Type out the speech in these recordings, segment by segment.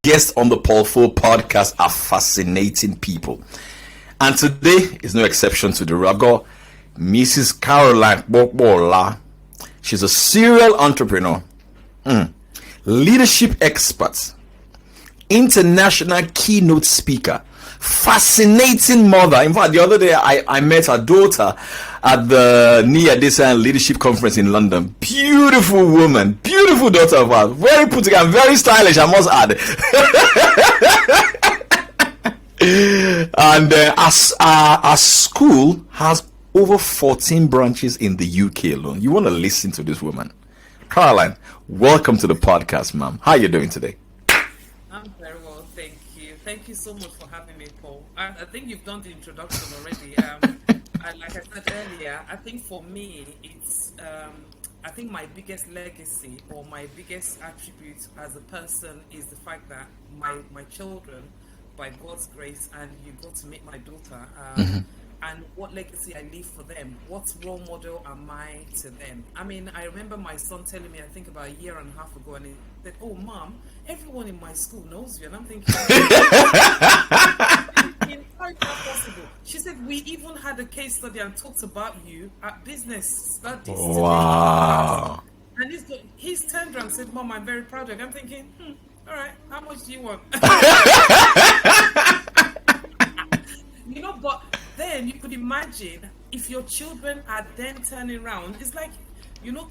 guests on the Paul Fo podcast are fascinating people. And today is no exception to the rule. I've got Mrs. Caroline Bokbola. She's a serial entrepreneur, leadership expert, international keynote speaker, fascinating mother. In fact, the other day I met her daughter at the Nia Desan Leadership Conference in London. Beautiful woman, beautiful daughter of ours, very put together, and very stylish, I must add. And our school has over 14 branches in the UK alone. You want to listen to this woman. Caroline, welcome to the podcast, ma'am. How are you doing today? I'm very well, thank you. Thank you so much for having me, Paul. I think you've done the introduction already. Like I said earlier, I think for me, it's I think my biggest legacy or my biggest attribute as a person is the fact that my children, by God's grace, and you got to meet my daughter, and what legacy I leave for them. What role model am I to them? I mean, I remember my son telling me, I think about a year and a half ago, and he said, "Oh, Mom, everyone in my school knows you." And I'm thinking, how is that possible? She said, "We even had a case study and talked about you at business studies." Wow. And he's turned around and said, "Mom, I'm very proud of you." I'm thinking, all right, how much do you want? But then you could imagine if your children are then turning around, it's like,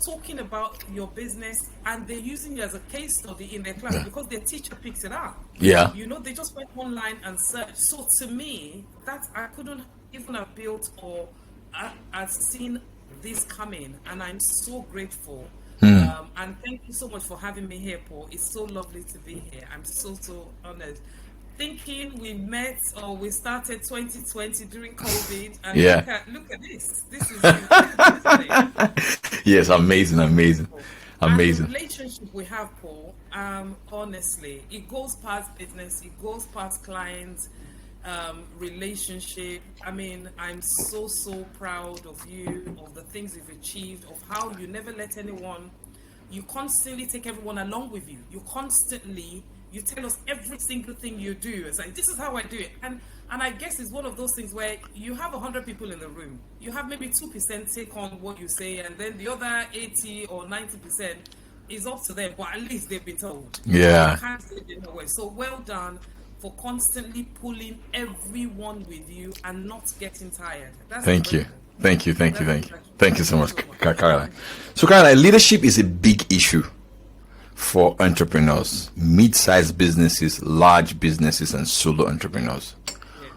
talking about your business and they're using you as a case study in their class because their teacher picks it up. Yeah. They just went online and searched. So to me, that I couldn't even have built or I've seen this coming, and I'm so grateful. And thank you so much for having me here, Paul. It's so lovely to be here. I'm so honored. Thinking we met or we started 2020 during COVID, and look at this. This is yes, amazing. And the relationship we have, Paul, honestly, it goes past business, it goes past clients, relationship. I mean, I'm so proud of you, of the things you've achieved, of how you never let anyone, you constantly take everyone along with you. You tell us every single thing you do. It's like, this is how I do it. And I guess it's one of those things where you have 100 people in the room. You have maybe 2% take on what you say, and then the other 80 or 90% is up to them, but at least they've been told. Yeah. You can't say it no way. So well done for constantly pulling everyone with you and not getting tired. Thank you. Thank you so much, Caroline. So, Caroline, leadership is a big issue for entrepreneurs, mid-sized businesses, large businesses, and solo entrepreneurs. Yeah.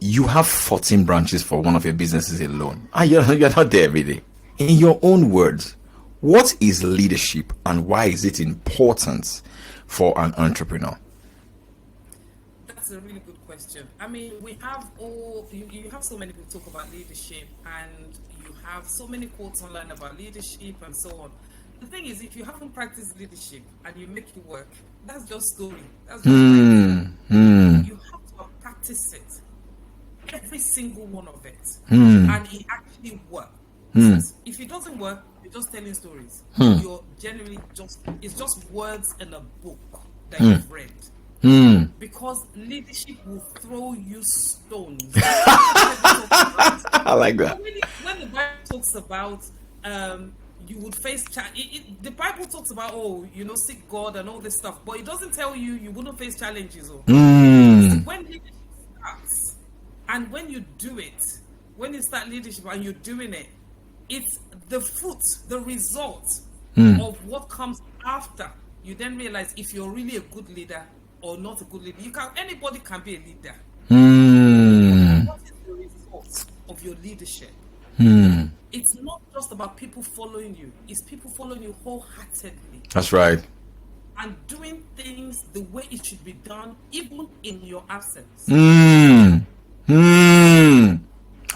You have 14 branches for one of your businesses alone. You're not there every day. In your own words, what is leadership and why is it important for an entrepreneur? That's a really good question. I mean, we have you have so many people talk about leadership, and you have so many quotes online about leadership and so on. The thing is, if you haven't practiced leadership and you make it work, that's just story. That's just You have to practice it, every single one of it, and it actually works. If it doesn't work, you're just telling stories. You're generally it's just words in a book that you've read. Because leadership will throw you stones. I like that. When the Bible talks about you would face the Bible talks about seek God and all this stuff, but it doesn't tell you wouldn't face challenges. When leadership starts and when you do it, when you start leadership and you're doing it, it's the fruit, the result of what comes after. You then realize if you're really a good leader or not a good leader. Anybody can be a leader. What is the result of your leadership? It's not just about people following you. It's people following you wholeheartedly. That's right. And doing things the way it should be done, even in your absence. I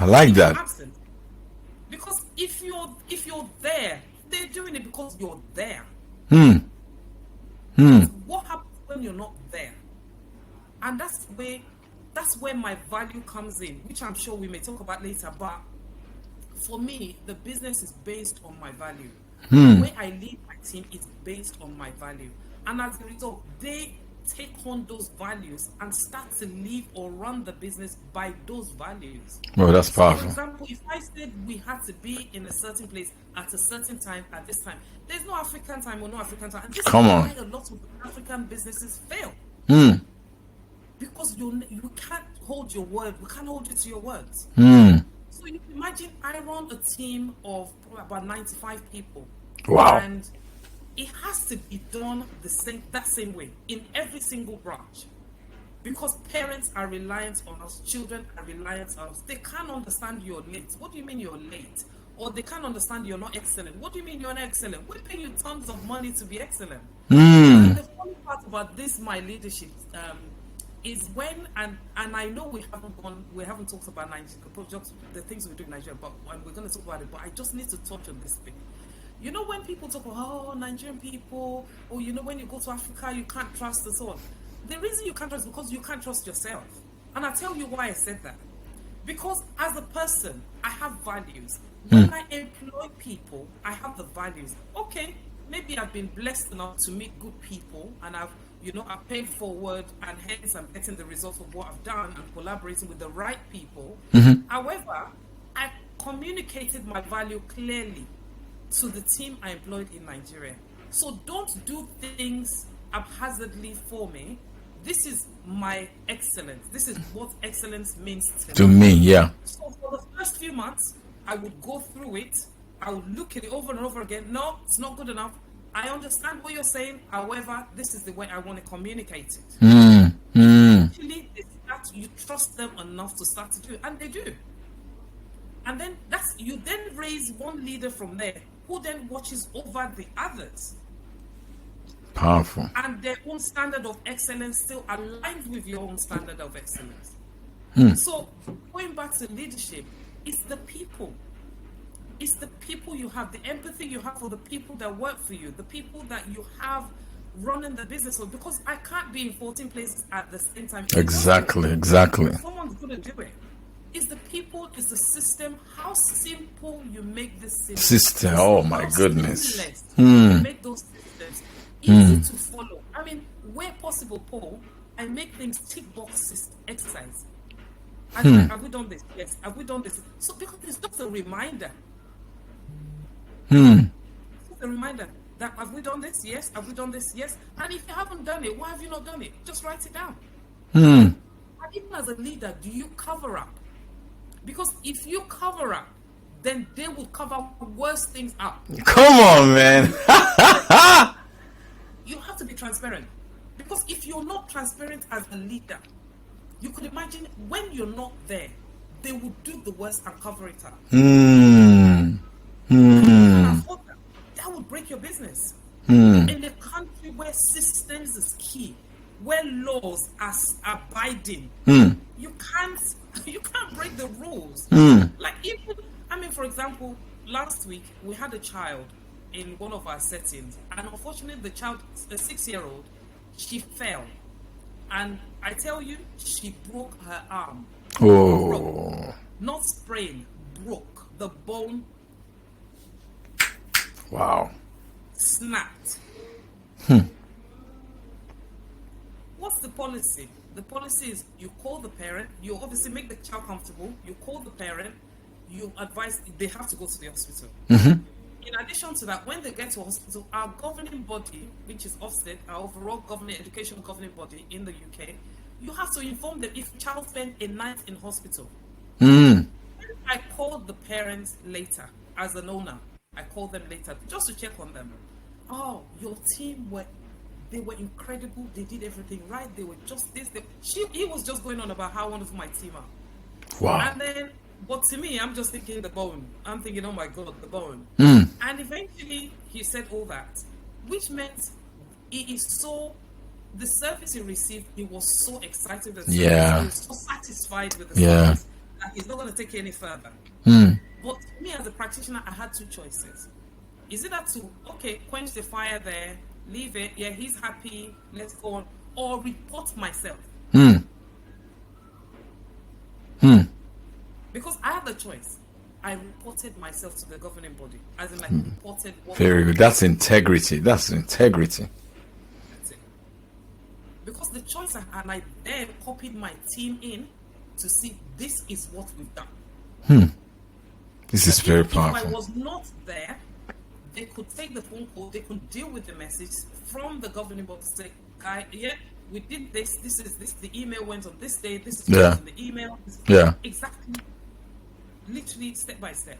like that. Absence. Because if you're there, they're doing it because you're there. What happens when you're not there? And that's where my value comes in, which I'm sure we may talk about later. But for me, the business is based on my value. The way I lead my team is based on my value. And as a result, they take on those values and start to live or run the business by those values. Oh, that's powerful. For example, if I said we had to be in a certain place at a certain time at this time, there's no African time or no African time. And this Come is on. why a lot of African businesses fail. Because you can't hold your word. We can't hold you to your words. So you can imagine I run a team of about 95 people. Wow. And it has to be done that same way in every single branch. Because parents are reliant on us, children are reliant on us. They can't understand you're late. What do you mean you're late? Or they can't understand you're not excellent. What do you mean you're not excellent? We're paying you tons of money to be excellent. And the funny part about this, my leadership, is when, and I know we haven't talked about Nigeria, the things we do in Nigeria, but we're going to talk about it, but I just need to touch on this thing. You know, when people talk about, oh, Nigerian people, or you know, when you go to Africa, you can't trust and so on. The reason you can't trust is because you can't trust yourself. And I'll tell you why I said that. Because as a person, I have values. When I employ people, I have the values. Okay, maybe I've been blessed enough to meet good people, and I've paid forward, and hence I'm getting the results of what I've done and collaborating with the right people. However, I communicated my value clearly to the team I employed in Nigeria. So don't do things haphazardly for me. This is my excellence. This is what excellence means To me, yeah. So for the first few months, I would go through it. I would look at it over and over again. No, it's not good enough. I understand what you're saying. However, this is the way I want to communicate it. Actually, you trust them enough to start to do it, and they do. And then you then raise one leader from there who then watches over the others. Powerful. And their own standard of excellence still aligns with your own standard of excellence. So going back to leadership, it's the people. It's the people you have, the empathy you have for the people that work for you, the people that you have running the business with, because I can't be in 14 places at the same time. Exactly. Someone's going to do it. It's the people, it's the system, how simple you make this system. Oh my goodness. You make those systems easy to follow. I mean, where possible, Paul, I make things tick box exercise. Have we done this? Yes. Have we done this? So because it's just a reminder. It's a reminder that have we done this? Yes. Have we done this? Yes. And if you haven't done it, why have you not done it? Just write it down. And even as a leader, do you cover up? Because if you cover up, then they will cover worse things up. Come on, man. You have to be transparent. Because if you're not transparent as a leader, you could imagine when you're not there, they will do the worst and cover it up. That would break your business. In a country where systems is key, where laws are abiding, you can't break the rules. Like for example, last week we had a child in one of our settings, and unfortunately the child, a 6-year-old, she fell. And I tell you, she broke her arm. Broke. Not sprain, broke. The bone. Wow. Snapped. What's the policy? The policy is you call the parent, you obviously make the child comfortable, you call the parent, you advise they have to go to the hospital. In addition to that, when they get to hospital, our governing body, which is Ofsted, our overall education governing body in the UK, you have to inform them if child spent a night in hospital. I called the parents later as an owner. I called them later just to check on them. Oh, your team they were incredible. They did everything right. They were just this. He was just going on about how wonderful my team are. Wow. And then, but to me, I'm just thinking the bone. I'm thinking, oh my God, the bone. And eventually, he said all that, which meant the service he received, he was so excited and he was so satisfied with the service that he's not going to take it any further. But me as a practitioner, I had two choices. Is it to, quench the fire there, leave it, he's happy, let's go on, or report myself. Because I had the choice. I reported myself to the governing body, as in reported. Very good. That's integrity. That's it. because the choice, and I then copied my team in to see this is what we've done. This is very If I powerful. was not there, they could take the phone call, they could deal with the message from the governing body to say, "Guy, yeah, we did this, this is this, the email went on this day, this is Yeah. what's in the email." Yeah. Exactly. Literally step by step.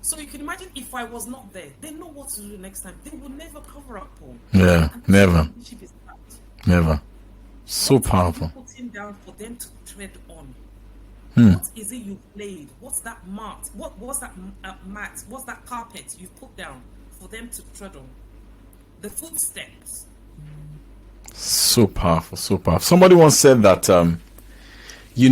So you can imagine if I was not there, they know what to do next time. They will never cover up, Paul. Yeah, And that's never. what leadership is about. Never. So What are you powerful. putting down for them to tread on? Hmm. What is it you've laid? What's that mat? What's that mat? What's that carpet you've put down for them to tread on? The footsteps. So powerful. So powerful. Somebody once said that, you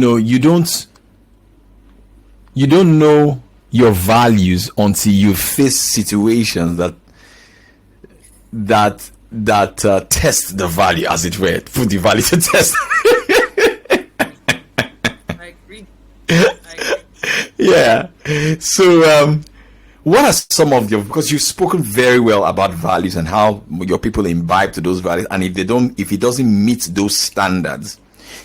don't know your values until you face situations that test the value, as it were, put the value to test. I agree. I agree. Yeah. So, what are some of your, because you've spoken very well about values and how your people imbibe to those values, and if it doesn't meet those standards,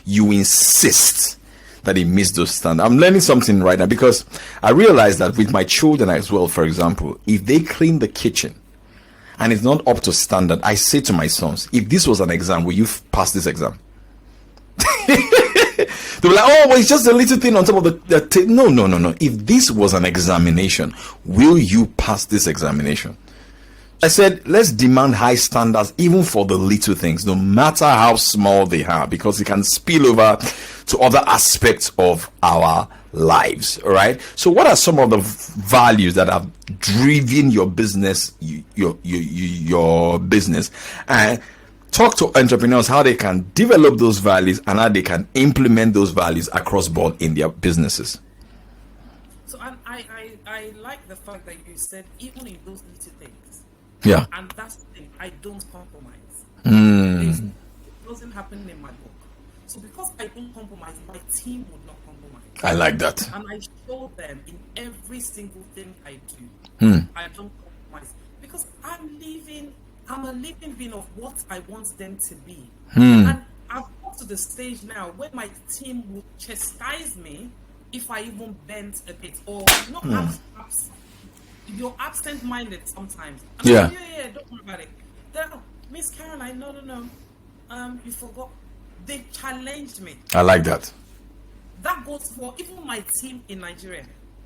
you insist that it meets those standards. I'm learning something right now, because I realize that with my children as well, for example, if they clean the kitchen and it's not up to standard, I say to my sons, if this was an exam, will you pass this exam? They'll be like, oh, well, it's just a little thing on top of the no. If this was an examination, will you pass this examination? I said, let's demand high standards even for the little things, no matter how small they are, because it can spill over to other aspects of our lives. All right. So what are some of the values that have driven your business, your business? And talk to entrepreneurs how they can develop those values and how they can implement those values across board in their businesses. So I like the fact that you said even in those little things. Yeah. And that's the thing, I don't compromise. Mm. It doesn't happen in my book. So because I don't compromise, my team would not compromise. I like that. And I show them in every single thing I do. I don't compromise. Because I'm a living being of what I want them to be. And I've got to the stage now where my team will chastise me if I even bend a bit, or not you're absent-minded sometimes. And Yeah. I'm like, yeah, don't worry about it. Then, Miss Caroline, no. You forgot. They challenged me. I like that. That goes for even my team in Nigeria.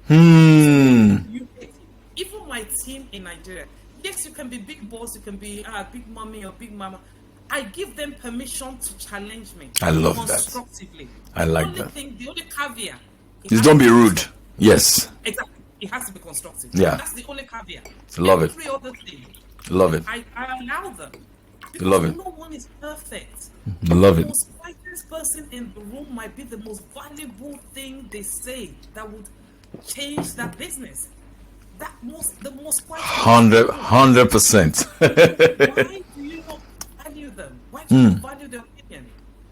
UK. Even my team in Nigeria. Yes, you can be big boss, you can be big mommy or big mama. I give them permission to challenge me. I love that. Constructively. I like that. The only caveat. Just don't be rude. Yes. Exactly. It has to be constructive. Yeah. That's the only caveat. Love it. Every other thing, Love it. I allow them. Because Love it. no one is perfect. Love The it. most quietest person in the room might be the most valuable thing they say that would change that business. The most quiet. 100%. Why do you not value them? Why do you not value their opinion?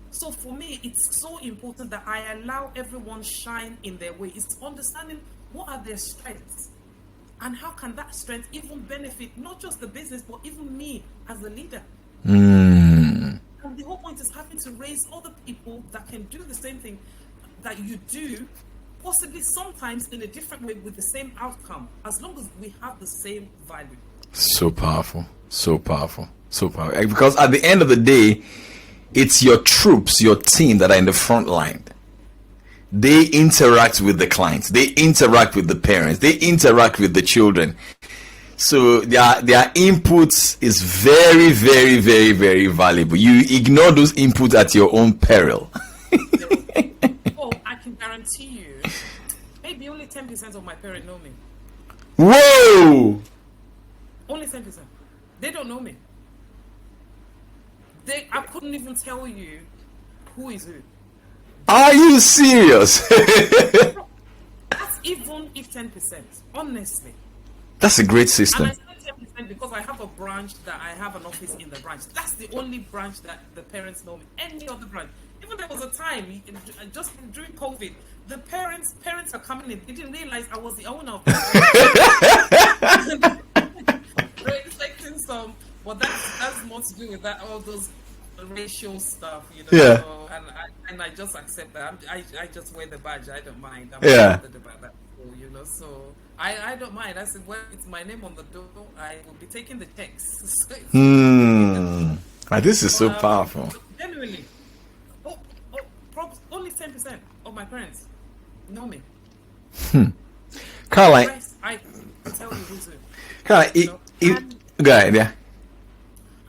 So for me, it's so important that I allow everyone shine in their way. It's understanding what are their strengths and how can that strength even benefit not just the business but even me as a leader. And the whole point is having to raise other people that can do the same thing that you do, possibly sometimes in a different way with the same outcome, as long as we have the same value. So powerful. So powerful. So powerful. Because at the end of the day, it's your troops, your team that are in the front line. They interact with the clients. They interact with the parents. They interact with the children. So their inputs is very, very, very, very valuable. You ignore those inputs at your own peril. Oh, I can guarantee you, maybe only 10% of my parents know me. Whoa! Only 10%. They don't know me. I couldn't even tell you who is who. Are you serious? That's even if 10%, honestly. That's a great system. And I say 10% because I have a branch that I have an office in the branch. That's the only branch that the parents know me. Any other branch. Even there was a time, just during COVID, the parents are coming in. They didn't realize I was the owner of the They're expecting some, but that's more to do with that, all those racial stuff, Yeah. So, and I just accept that. I just wear the badge. I don't mind. I'm Yeah. not bothered about that. So I don't mind. I said, well, it's my name on the door. I will be taking the checks. So This is so powerful. Genuinely, only 10% of my parents know me. Caroline, I tell you who's who. Caroline, go ahead, yeah.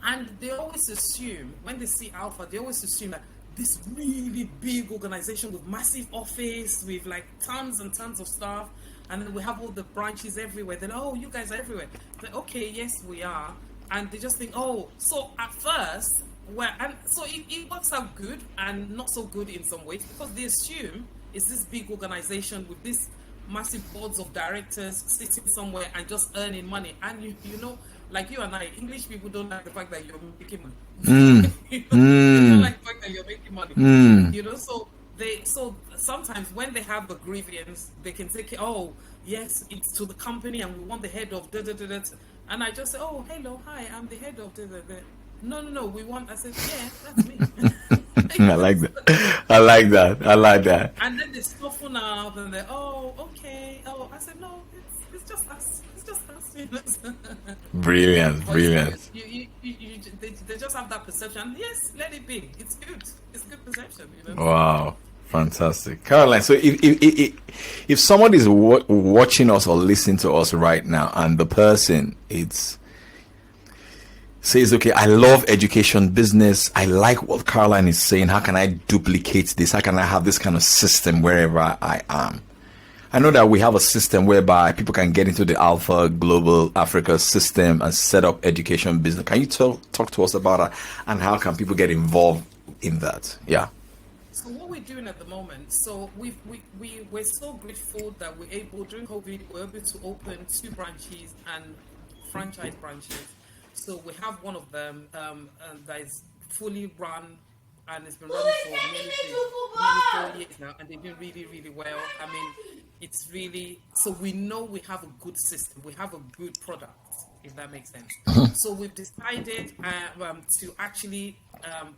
And they always assume, when they see Alpha, they always assume that this really big organization with massive office, with like tons and tons of staff, and then we have all the branches everywhere. Then, oh, you guys are everywhere. Like, okay, yes, we are. And they just think, oh, so at first, and so it works out good and not so good in some ways, because they assume it's this big organization with this massive boards of directors sitting somewhere and just earning money. And you know, like you and I, English people don't like the fact that you're making money. They don't like the fact that you're making money. So sometimes when they have a grievance, they can say, oh yes, it's to the company and we want the head of da da da da. And I just say, oh, hello, hi, I'm the head of da da da. No, we want. I said, yeah, that's me. I like that. I like that. And then they soften up and they, oh, okay. Oh, I said, no, it's just us. It's just us. Brilliant. They just have that perception. Yes, let it be. It's good. It's good perception. Wow. Fantastic. Caroline, so if somebody is watching us or listening to us right now, and the person says, okay, I love education business, I like what Caroline is saying, how can I duplicate this? How can I have this kind of system wherever I am? I know that we have a system whereby people can get into the Alpha Global Africa system and set up education business. Can you talk to us about that, and how can people get involved in that? Yeah. So what we're doing at the moment, so we're so grateful that during COVID, we're able to open 2 branches and franchise branches. So we have one of them that is fully run, and it's been running for nearly 4 years now, and they've been really, really well. I mean, it's really, so we know we have a good system, we have a good product, if that makes sense. So we've decided to actually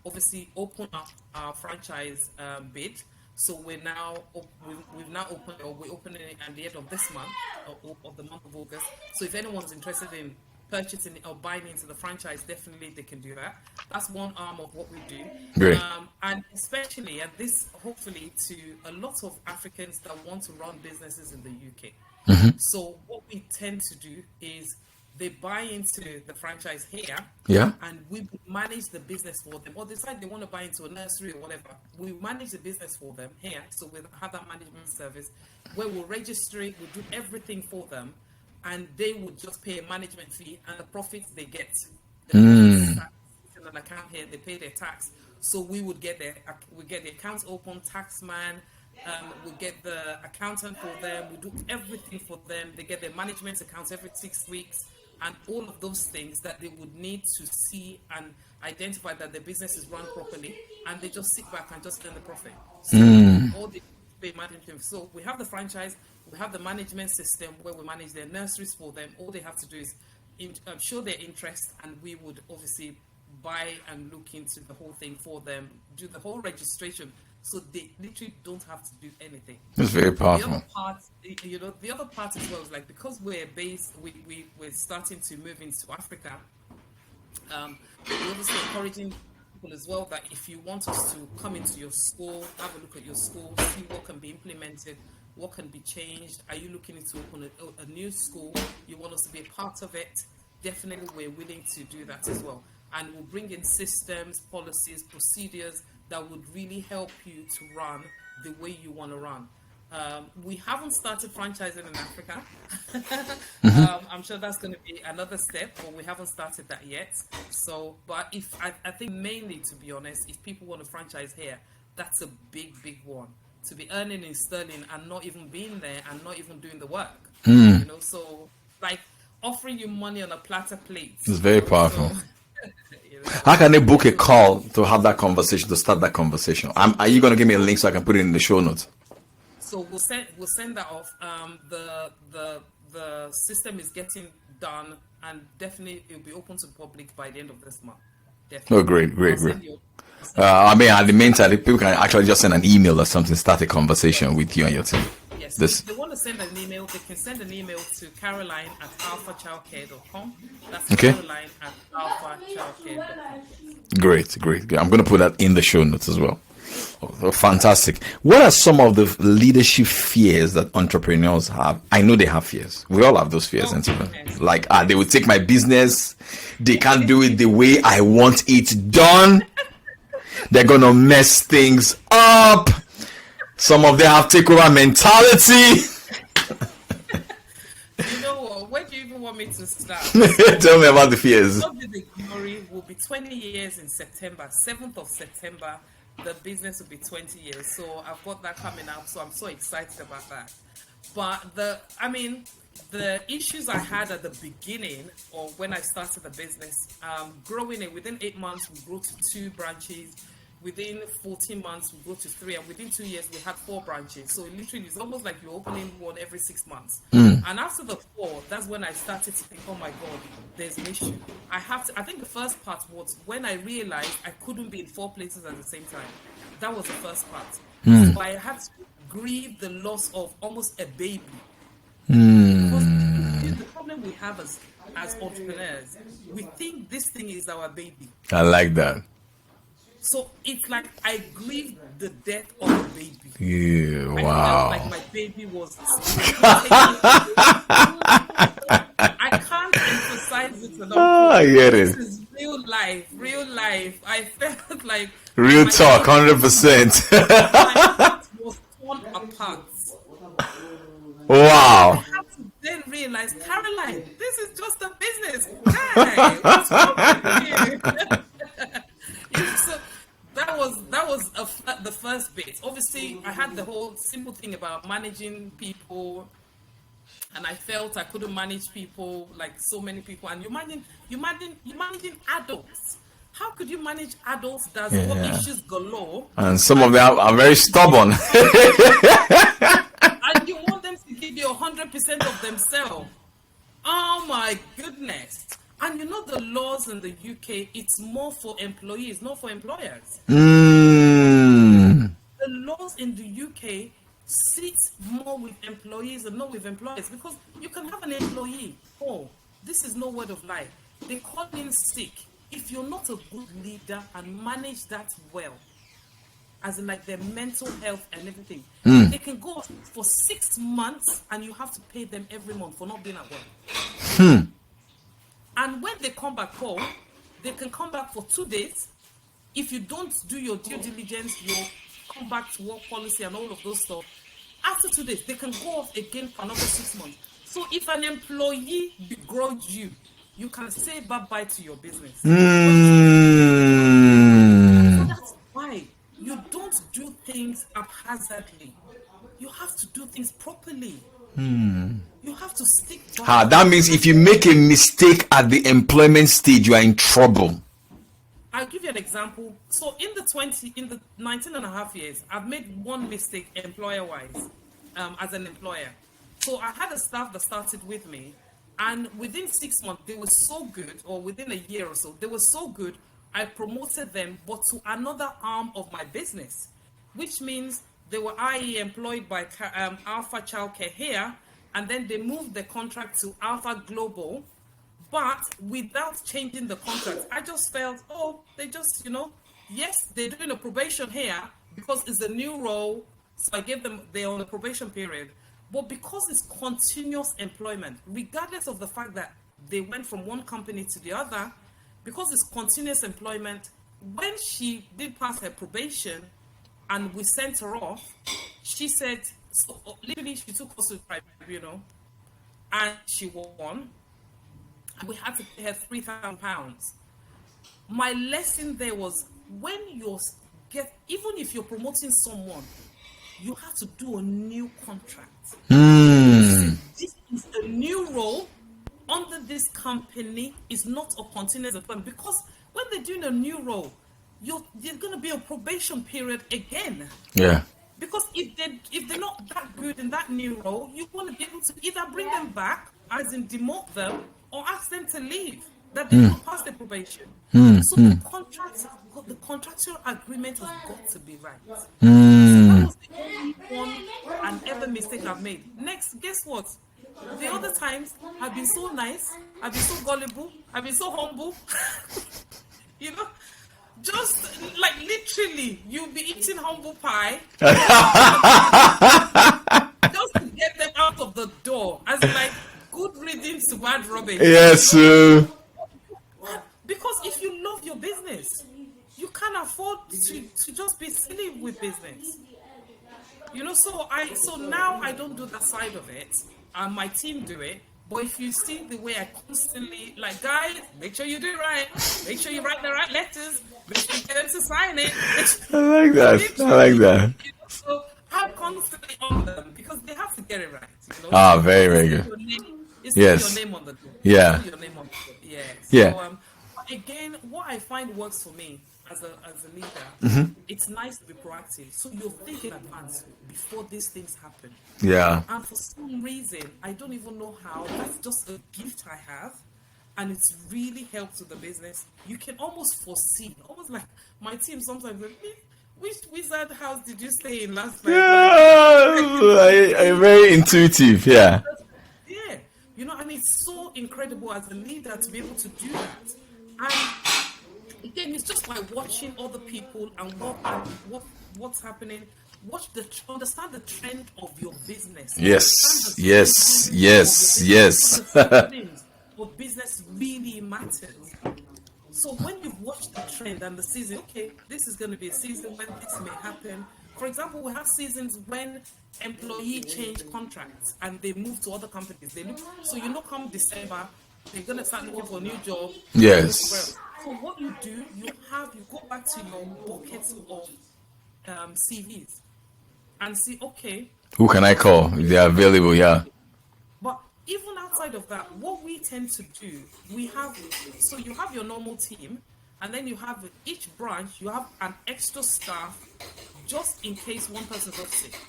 obviously open up our franchise bid. So we've now opened, or we're opening it at the end of this month, of the month of August. So if anyone's interested in purchasing or buying into the franchise, definitely they can do that. That's one arm of what we do. Great. And especially, and this hopefully to a lot of Africans that want to run businesses in the UK. So what we tend to do is they buy into the franchise here, and we manage the business for them, or decide they want to buy into a nursery or whatever. We manage the business for them here, so we have that management service where we'll register it, we'll do everything for them, and they would just pay a management fee, and the profits they get, in an account here, they pay their tax. So we get the accounts open, taxman. We get the accountant for them. We do everything for them. They get their management accounts every 6 weeks, and all of those things that they would need to see and identify that their business is run properly, and they just sit back and just earn the profit. So all the pay management. So we have the franchise, we have the management system where we manage their nurseries for them. All they have to do is show their interest, and we would obviously buy and look into the whole thing for them, do the whole registration. So they literally don't have to do anything. It's very powerful. The other part as well is like, because we're based, we're starting to move into Africa. We're obviously encouraging people as well that if you want us to come into your school, have a look at your school, see what can be implemented, what can be changed. Are you looking to open a new school? You want us to be a part of it? Definitely, we're willing to do that as well. And we'll bring in systems, policies, procedures that would really help you to run the way you want to run. We haven't started franchising in Africa. I'm sure that's going to be another step, but we haven't started that yet. So, but I think mainly, to be honest, if people want to franchise here, that's a big, big one. To be earning in sterling and not even being there and not even doing the work. So like offering you money on a platter plate. It's very powerful. How can they book a call to have that conversation, to start that conversation? Are you going to give me a link so I can put it in the show notes? So we'll send that off. The system is getting done, and definitely it'll be open to the public by the end of this month. Definitely. Oh, great, great, I'll great. send you. I mean, at the meantime, people can actually just send an email or something, start a conversation with you and your team. Yes, This if they want to send an email, they can send an email to caroline@alphachildcare.com. That's Okay. caroline@alphachildcare.com. great, great, great. I'm going to put that in the show notes as well. Oh, fantastic. What are some of the leadership fears that entrepreneurs have? I know they have fears. We all have those fears. Oh, And like, they will take my business. They can't do it the way I want it done. They're going to mess things up. Some of them have takeover mentality. You know what? Where do you even want me to start? Tell me about the fears. God be the glory will be 20 years in September. 7th of September, the business will be 20 years. So I've got that coming up. So I'm so excited about that. But the issues I had at the beginning, or when I started the business, growing it within 8 months, we grew to 2 branches. Within 14 months, we grew to 3, and within 2 years, we had 4 branches. So literally, it's almost like you're opening one every 6 months. And after the 4, that's when I started to think, oh my God, there's an issue. I think the first part was when I realized I couldn't be in 4 places at the same time. That was the first part. So I had to grieve the loss of almost a baby. Because the problem we have as entrepreneurs, we think this thing is our baby. I like that. So it's like I grieved the death of a baby. Yeah, I wow. felt like my baby was. I can't emphasize it enough. I get This it. is real life, real life. I felt like Real my talk, heart- 100%. my heart was torn apart. Wow. I had to then realize, Caroline, this is just a business. Hey, what's wrong with you? So that was the first bit. Obviously, I had the whole simple thing about managing people, and I felt I couldn't manage people like so many people. And you're managing adults. How could you manage adults that's got Yeah. issues galore? And some of them are very stubborn. And you want them to give you 100% of themselves. Oh my goodness. And you know the laws in the UK, it's more for employees, not for employers. Mm. The laws in the UK sit more with employees and not with employers, because you can have an employee, oh, this is no word of lie. They call in sick. If you're not a good leader and manage that well, as in like their mental health and everything, they can go for 6 months and you have to pay them every month for not being at work. And when they come back home, they can come back for 2 days. If you don't do your due diligence, you'll come back to work policy and all of those stuff. After 2 days, they can go off again for another 6 months. So if an employee begrudge you, you can say bye-bye to your business. So that's why you don't do things haphazardly. You have to do things properly. You have to stick by. That means if you make a mistake at the employment stage, you are in trouble. I'll give you an example. So in the 19 and a half years, I've made one mistake employer-wise, as an employer. So I had a staff that started with me, and within 6 months, they were so good, or within a year or so, they were so good, I promoted them, but to another arm of my business, which means they were i.e. employed by Alpha Childcare here, and then they moved the contract to Alpha Global, but without changing the contract. I just felt, they just, yes, they're doing a probation here because it's a new role, so I gave them, they're on a probation period. But because it's continuous employment, regardless of the fact that they went from one company to the other, because it's continuous employment, when she did pass her probation and we sent her off, she said, so literally she took us to the tribunal and she won. And we had to pay her £3,000. My lesson there was, when even if you're promoting someone, you have to do a new contract. This is a new role under this company, is not a continuous employment, because when they're doing a new role, there's going to be a probation period again. Yeah. Because if they're not that good in that new role, you want to be able to either bring them back, as in demote them, or ask them to leave. that they've not passed the probation. So the contractual agreement has got to be right. So that was the only one and ever mistake I've made. Next, guess what? The other times I've been so nice, I've been so gullible, I've been so humble. You know, just like literally, you'll be eating humble pie just to get them out of the door. As like good riddance to bad rubbish. Yes, because if you love your business, you can't afford to just be silly with business. You know, so now I don't do that side of it, and my team do it. But if you see the way I constantly, like, guys, make sure you do it right. Make sure you write the right letters. Make sure you get them to sign it. I like that. I like that. You know, so I'm constantly on them because they have to get it right. You know? Ah, very, very good. It's Yes. your name on the door. Yeah. It's your name on the door. Yeah. Yeah. But again, what I find works for me as a leader, it's nice to be proactive. So you're thinking advance before these things happen. Yeah. And for some reason, I don't even know how, that's just a gift I have. And it's really helped with the business. You can almost foresee, almost like my team sometimes, like, which wizard house did you stay in last night? Yeah, very intuitive. Yeah. Yeah. You know, and it's so incredible as a leader to be able to do that. And again, it's just by watching other people and what's happening. Understand the trend of your business. Yes. Yes. Yes. Yes. What business really matters. So when you've watched the trend and the season, okay, this is going to be a season when this may happen. For example, we have seasons when employee change contracts and they move to other companies. So come December, they're going to start looking for a new job. Yes. So what you do, you go back to your buckets of CVs and see, okay, who can I call if they're available? Yeah. But even outside of that, what we tend to do, you have your normal team, and then you have each branch, you have an extra staff just in case one person's off sick.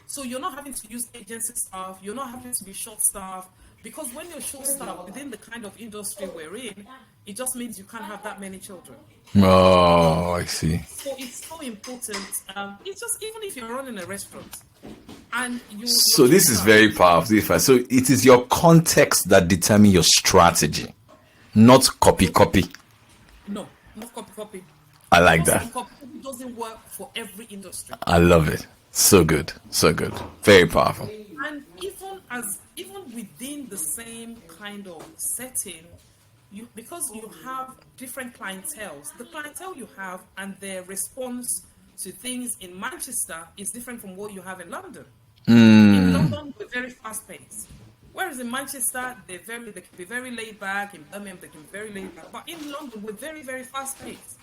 So you're not having to use agency staff, you're not having to be short staff, because when you're short staff within the kind of industry we're in, it just means you can't have that many children. Oh, I see. So it's so important. It's just even if you're running a restaurant, and so this is very powerful. So it is your context that determines your strategy, not copy. No, not copy. I like that. Copy doesn't work for every industry. I love it. So good. Very powerful. And even within the same kind of setting, because you have different clienteles, the clientele you have and their response to things in Manchester is different from what you have in London. In London, we're very fast paced. Whereas in Manchester, they can be very laid back. In Birmingham, they can be very laid back. But in London, we're very, very fast paced.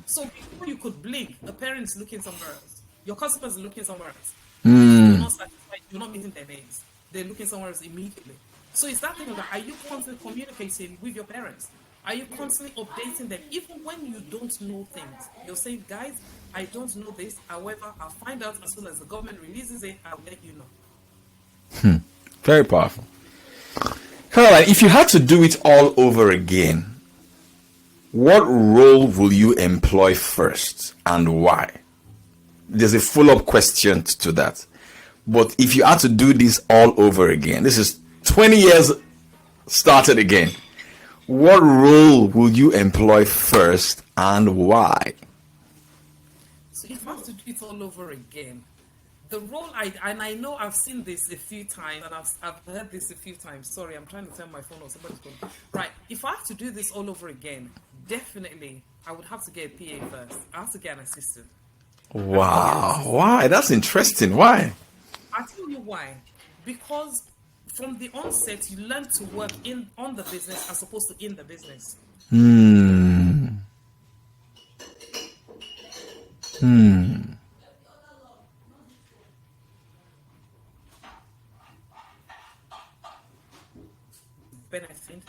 So before you could blink, the parent's looking somewhere else. Your customers are looking somewhere else. You're not satisfied. You're not meeting their needs. They're looking somewhere else immediately. So it's that thing of, are you constantly communicating with your parents? Are you constantly updating them? Even when you don't know things, you're saying, guys, I don't know this. However, I'll find out as soon as the government releases it. I'll let you know. Very powerful. Caroline, if you had to do it all over again, what role will you employ first and why? There's a follow-up question to that. But if you had to do this all over again, this is 20 years started again, what role will you employ first and why? So if I have to do it all over again, the role I know I've seen this a few times and I've heard this a few times. Sorry, I'm trying to turn my phone on. Somebody's calling. Right. If I have to do this all over again, definitely I would have to get a PA first. I have to get an assistant. Wow. Why? That's interesting. Why? I'll tell you why. Because from the onset, you learn to work on the business as opposed to in the business. Benefit.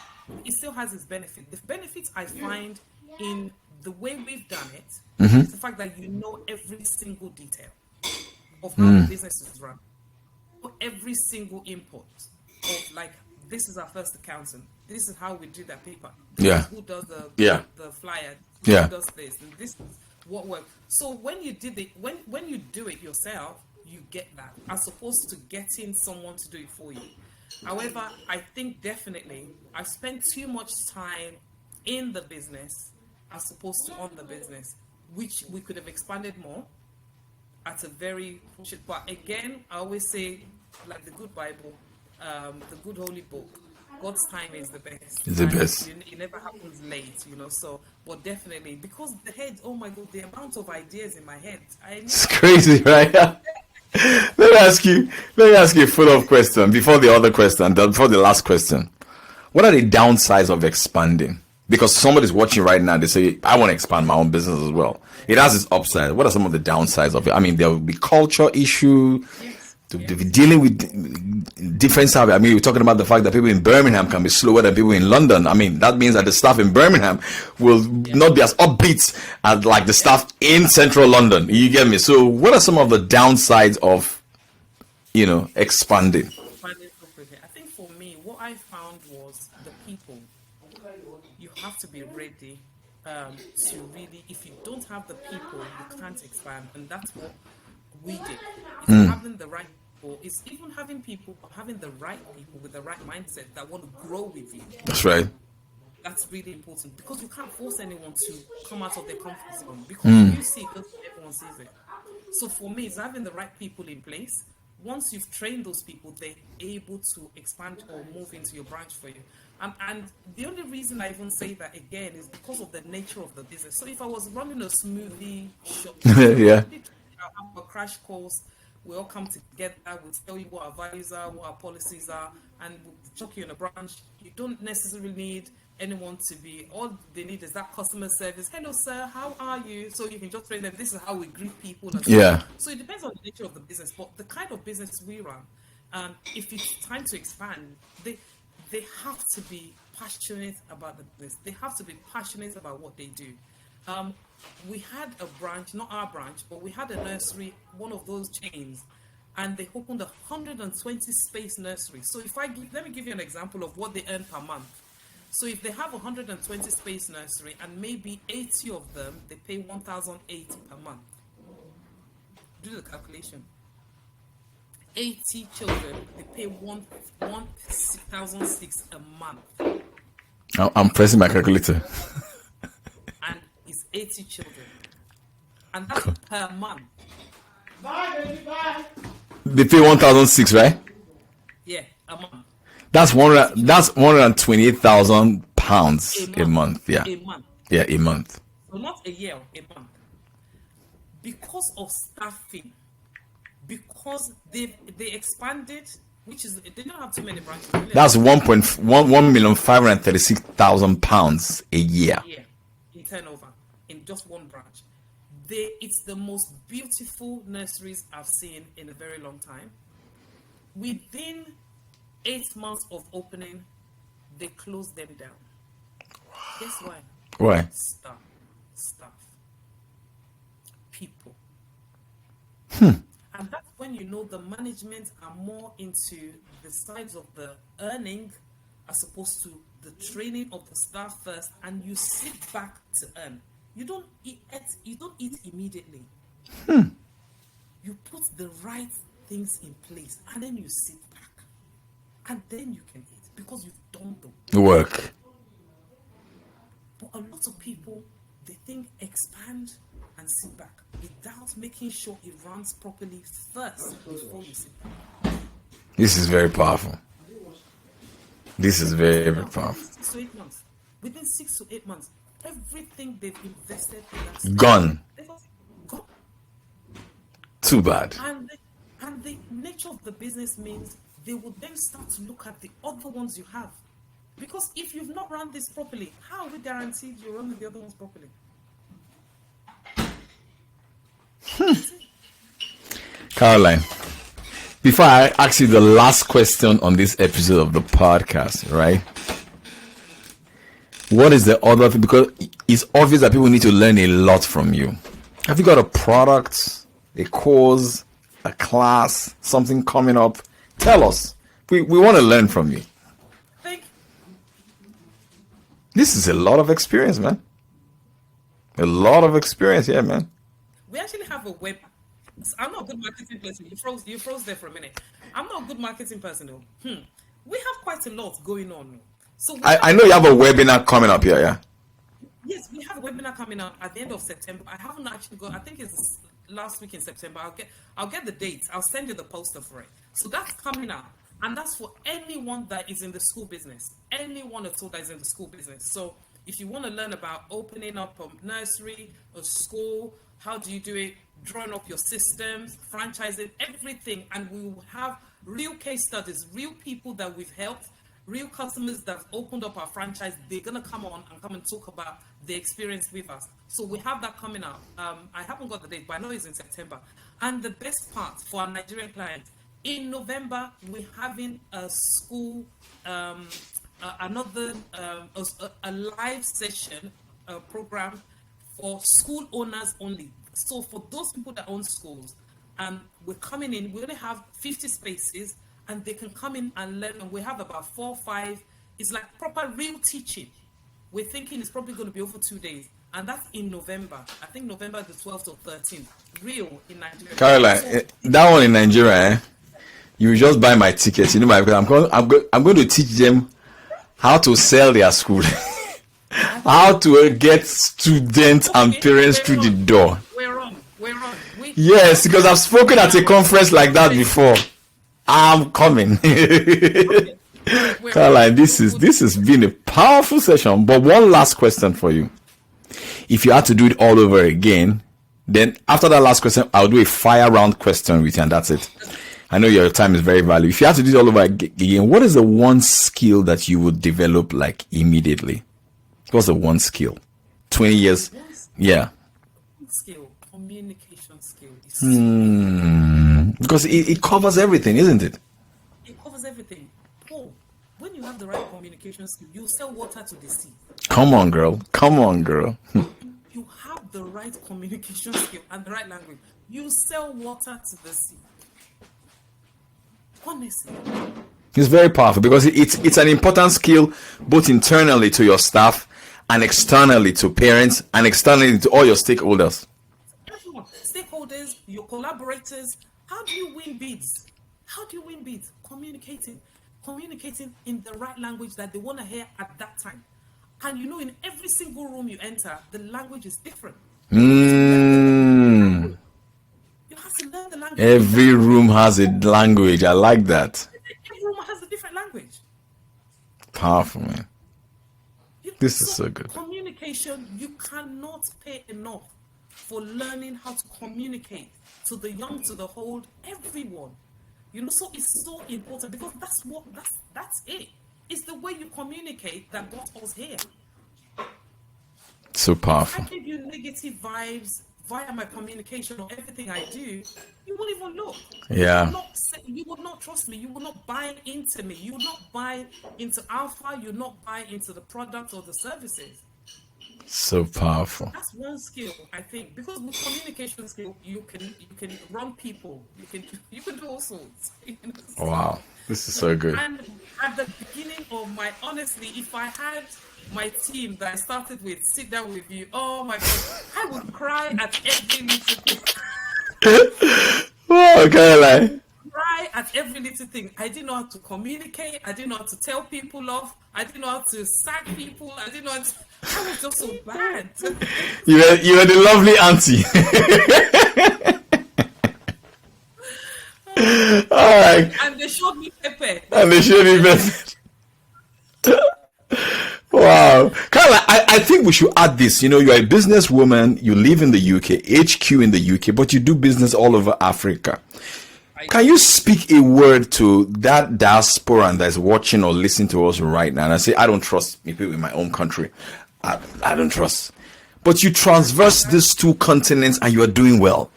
It still has its benefit. The benefits I find in the way we've done it is the fact that you know every single detail of how the business is run. Every single input of, like, this is our first accountant, this is how we do that paper. Yeah. Who does the flyer? Yeah. Who does this? And this is what works. So when you did it, when you do it yourself, you get that, as opposed to getting someone to do it for you. However, I think definitely I spent too much time in the business as opposed to on the business, which we could have expanded more at a very, but again, I always say, like the good Bible, the good holy book, God's time is the best. It's the best. It never happens late, so, but definitely, because the head, oh my God, the amount of ideas in my head. It's crazy, right? Let me ask you a follow-up question before the last question. What are the downsides of expanding? Because somebody's watching right now, they say, I want to expand my own business as well. It has its upside. What are some of the downsides of it? I mean, there will be culture issue. To be dealing with different stuff. I mean, we're talking about the fact that people in Birmingham can be slower than people in London. I mean, that means that the staff in Birmingham will not be as upbeat as like the staff in central London. You get me? So what are some of the downsides of, expanding? I think for me, what I found was the people. You have to be ready to really, if you don't have the people, you can't expand. And that's what we did. It's having the right people, it's even having the right people with the right mindset that want to grow with you. That's right. That's really important, because you can't force anyone to come out of their comfort zone, because you see it, everyone sees it. So for me, it's having the right people in place. Once you've trained those people, they're able to expand or move into your branch for you. And the only reason I even say that again is because of the nature of the business. So if I was running a smoothie shop, yeah, I'll have a crash course. We all come together. We'll tell you what our values are, what our policies are, and we'll chuck you in a branch. You don't necessarily need anyone to be. All they need is that customer service. Hello, sir. How are you? So you can just train them. This is how we greet people. And yeah. So it depends on the nature of the business, but the kind of business we run, if it's time to expand, they have to be passionate about the business. They have to be passionate about what they do. We had a branch, not our branch, but we had a nursery, one of those chains, and they opened 120 space nursery. So let me give you an example of what they earn per month. So if they have 120 space nursery and maybe 80 of them, they pay 1,080 per month. Do the calculation. 80 children, they pay 1,006 a month. I'm pressing my calculator. And it's 80 children. And that's per month. Bye, baby, bye. They pay 1,006, right? Yeah, a month. That's 128,000 pounds a month. Yeah. A month. Yeah, a month. So not a year, a month. Because of staffing, because they expanded, which is they don't have too many branches. That's 1,536,000 pounds a year. Yeah, in turnover in just one branch. It's the most beautiful nurseries I've seen in a very long time. Within 8 months of opening, they closed them down. Guess why? Why? Staff. People. And that's when you know the management are more into the sides of the earning as opposed to the training of the staff first, and you sit back to earn. You don't eat immediately. You put the right things in place and then you sit back. And then you can eat because you've done the work. But a lot of people, they think expand and sit back without making sure it runs properly first before you sit back. This is very powerful. This is very, very powerful. 6 to 8 months. Within 6 to 8 months, everything they've invested in that gone. Gone. Too bad. And the nature of the business means they will then start to look at the other ones you have. Because if you've not run this properly, how are we guaranteed you're running the other ones properly? Caroline, before I ask you the last question on this episode of the podcast, right? What is the other thing? Because it's obvious that people need to learn a lot from you. Have you got a product, a course, a class, something coming up? Tell us. We want to learn from you. This is a lot of experience, man. A lot of experience, yeah, man. We actually have a web. I'm not a good marketing person. You froze there for a minute. I'm not a good marketing person, though. We have quite a lot going on. So I know you have a webinar coming up here, yeah? Yes, we have a webinar coming up at the end of September. I haven't actually got. I think it's last week in September. I'll get the date. I'll send you the poster for it. So that's coming up, and that's for anyone that is in the school business. Anyone at all that is in the school business. So if you want to learn about opening up a nursery, a school, how do you do it, drawing up your systems, franchising, everything, and we will have real case studies, real people that we've helped, real customers that have opened up our franchise. They're going to come on and come and talk about the experience with us. So we have that coming up. I haven't got the date, but I know it's in September. And the best part for our Nigerian clients, in November, we're having a school, a live session program for school owners only. So for those people that own schools, we're coming in, we only have 50 spaces, and they can come in and learn. And we have about 4 or 5. It's like proper real teaching. We're thinking it's probably going to be over 2 days. And that's in November. I think November the 12th or 13th. Real in Nigeria. Caroline, that one in Nigeria, you just buy my ticket. You know, I'm going to teach them how to sell their school. How to get students and parents through the door. We're on. Yes, because I've spoken at a conference like that before. I'm coming. Caroline, this has been a powerful session. But one last question for you. If you had to do it all over again, then after that last question, I'll do a fire round question with you, and that's it. I know your time is very valuable. If you had to do it all over again, what is the one skill that you would develop like immediately? What's the one skill? 20 years? Yeah. Skill, communication skill. Because it covers everything, isn't it? It covers everything. Paul, when you have the right communication skill, you sell water to the sea. Come on, girl. You have the right communication skill and the right language. You sell water to the sea. Honestly. It's very powerful because it's an important skill both internally to your staff and externally to parents and externally to all your stakeholders. Everyone, stakeholders, your collaborators. How do you win bids? Communicating in the right language that they want to hear at that time. And you know, in every single room you enter, the language is different. You have to learn the language. Every room has a language. I like that. Every room has a different language. Powerful, man. This is so good. Communication, you cannot pay enough for learning how to communicate to the young, to the old, everyone. You know, so it's so important because that's it. It's the way you communicate that got us here. So powerful. If I give you negative vibes via my communication or everything I do, you won't even look. Yeah. You will not trust me. You will not buy into me. You will not buy into Alpha. You will not buy into the product or the services. So powerful. That's one skill, I think, because with communication skill, you can run people. You can do all sorts. Wow, this is so good. And at the beginning of honestly, if I had my team that I started with sit down with you, oh my God, I would cry at every little thing. Wow, Caroline. Cry at every little thing. I didn't know how to communicate. I didn't know how to tell people off. I didn't know how to sack people. I didn't know how to... I was just so bad. You were the lovely auntie. All right. And they showed me pepper. Wow. Caroline, I think we should add this. You know, you're a businesswoman. You live in the UK, HQ in the UK, but you do business all over Africa. Can you speak a word to that diaspora that's watching or listening to us right now? And I say, I don't trust people in my own country. I don't trust. But you transverse these two continents and you are doing well.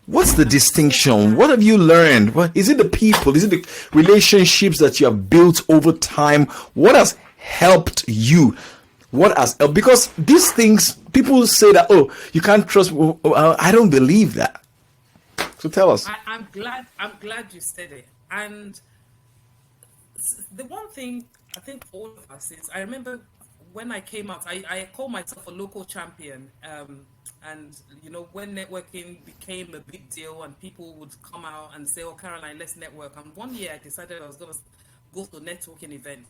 What's the distinction? What have you learned? Is it the people? Is it the relationships that you have built over time? What has helped you? Because these things, people say that, oh, you can't trust. I don't believe that. So tell us. I'm glad you said it. And the one thing I think all of us is, I remember when I came out, I call myself a local champion. And you know, when networking became a big deal and people would come out and say, "Oh, Caroline, let's network." And one year I decided I was going to go to a networking event,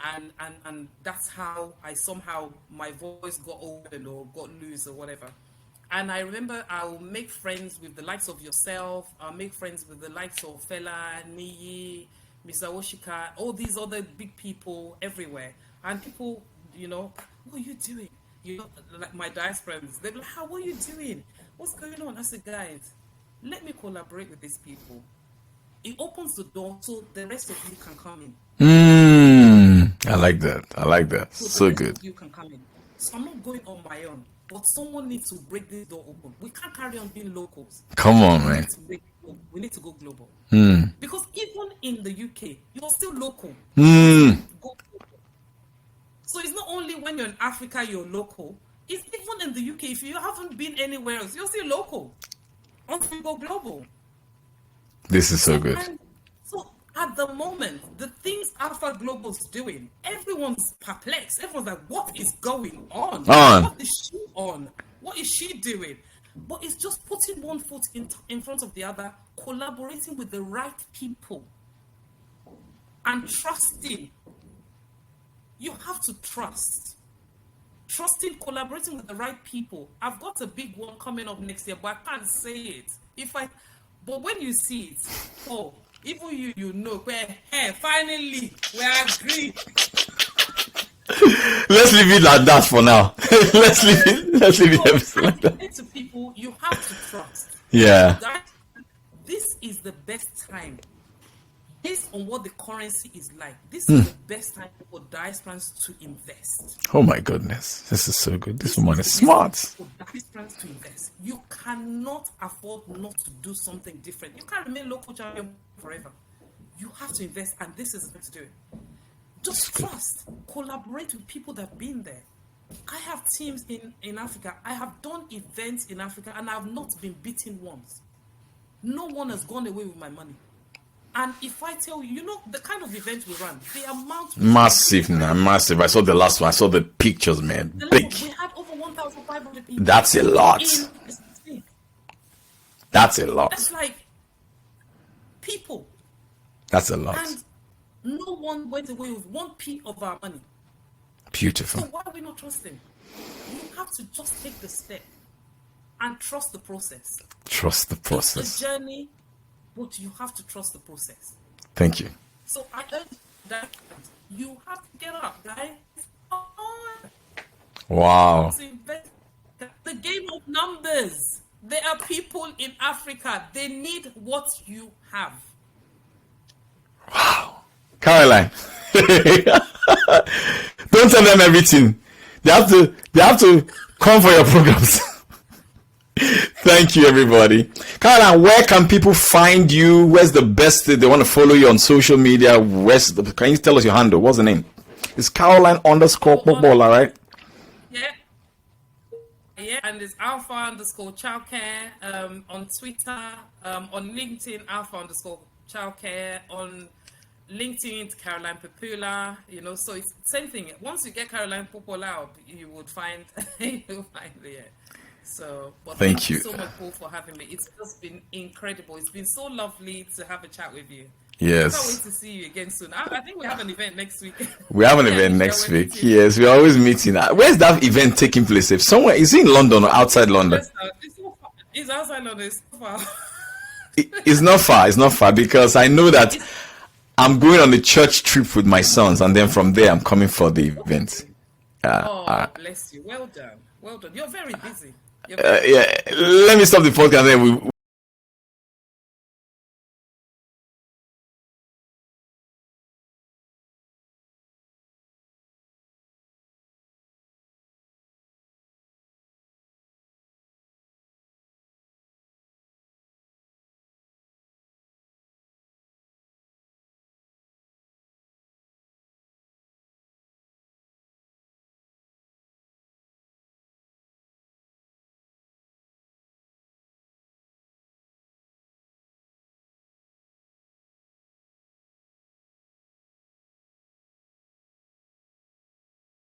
and that's how I somehow my voice got open or got loose or whatever. And I remember I'll make friends with the likes of yourself. I'll make friends with the likes of Fela, Niyi, Mr. Oshika, all these other big people everywhere. And people, you know, what are you doing? You know, like my diasporans, they're like, "How are you doing? What's going on?" I said, "Guys, let me collaborate with these people." It opens the door so the rest of you can come in. I like that. I like that. So good. You can come in. So I'm not going on my own, but someone needs to break this door open. We can't carry on being locals. Come on, man. We need to go global. Mm. Because even in the UK, you're still local. Mm. Go global. So it's not only when you're in Africa you're local. It's even in the UK. If you haven't been anywhere else, you're still local until you go global. This is so good. And so at the moment, the things Alpha Global's doing, everyone's perplexed. Everyone's like, "What is going on? What is she on? What is she doing?" But it's just putting one foot in front of the other, collaborating with the right people, and trusting. You have to trust. Trusting, collaborating with the right people. I've got a big one coming up next year, but I can't say it. But when you see it, oh, even you know, hey, finally, we agree. Let's leave it like that for now. Let's leave it like that. To people, you have to trust. Yeah. This is the best time. Based on what the currency is like, this is the best time for diasporans to invest. Oh my goodness, this is so good. This woman is smart. For diasporans to invest, you cannot afford not to do something different. You can't remain local champion forever. You have to invest, and this is the way to do it. Just trust, collaborate with people that have been there. I have teams in Africa. I have done events in Africa, and I have not been beaten once. No one has gone away with my money. And if I tell you, you know, the kind of event we run, the amount... Massive, massive. I saw the last one. I saw the pictures, man. Big. We had over 1,500 people. That's a lot. That's a lot. That's like people. That's a lot. And no one went away with 1p of our money. Beautiful. So why are we not trusting? You have to just take the step and trust the process. Trust the process. It's a journey, but you have to trust the process. Thank you. So I urge that you have to get up, guys. Wow. The game of numbers. There are people in Africa. They need what you have. Wow. Caroline. Don't tell them everything. They have to come for your programs. Thank you, everybody. Caroline, where can people find you? Where's the best? They want to follow you on social media. Can you tell us your handle? What's the name? It's Caroline_Popola, right? Yeah, and it's Alpha_childcare on Twitter, on LinkedIn, Alpha_childcare, on LinkedIn, it's Caroline Popola, you know, so it's the same thing. Once you get Caroline Popola, you would find, you'll find there. So, but thank you so much, Paul, for having me. It's just been incredible. It's been so lovely to have a chat with you. Yes. I can't wait to see you again soon. I think we have an event next week. We have an event next week. Yes, we're always meeting. Where's that event taking place? If somewhere, is it in London or outside London? It's outside London. It's not far. It's not far. It's not far because I know that I'm going on a church trip with my sons, and then from there I'm coming for the event. Bless you. Well done. Well done. You're very busy. Yeah. Let me stop the podcast. Then we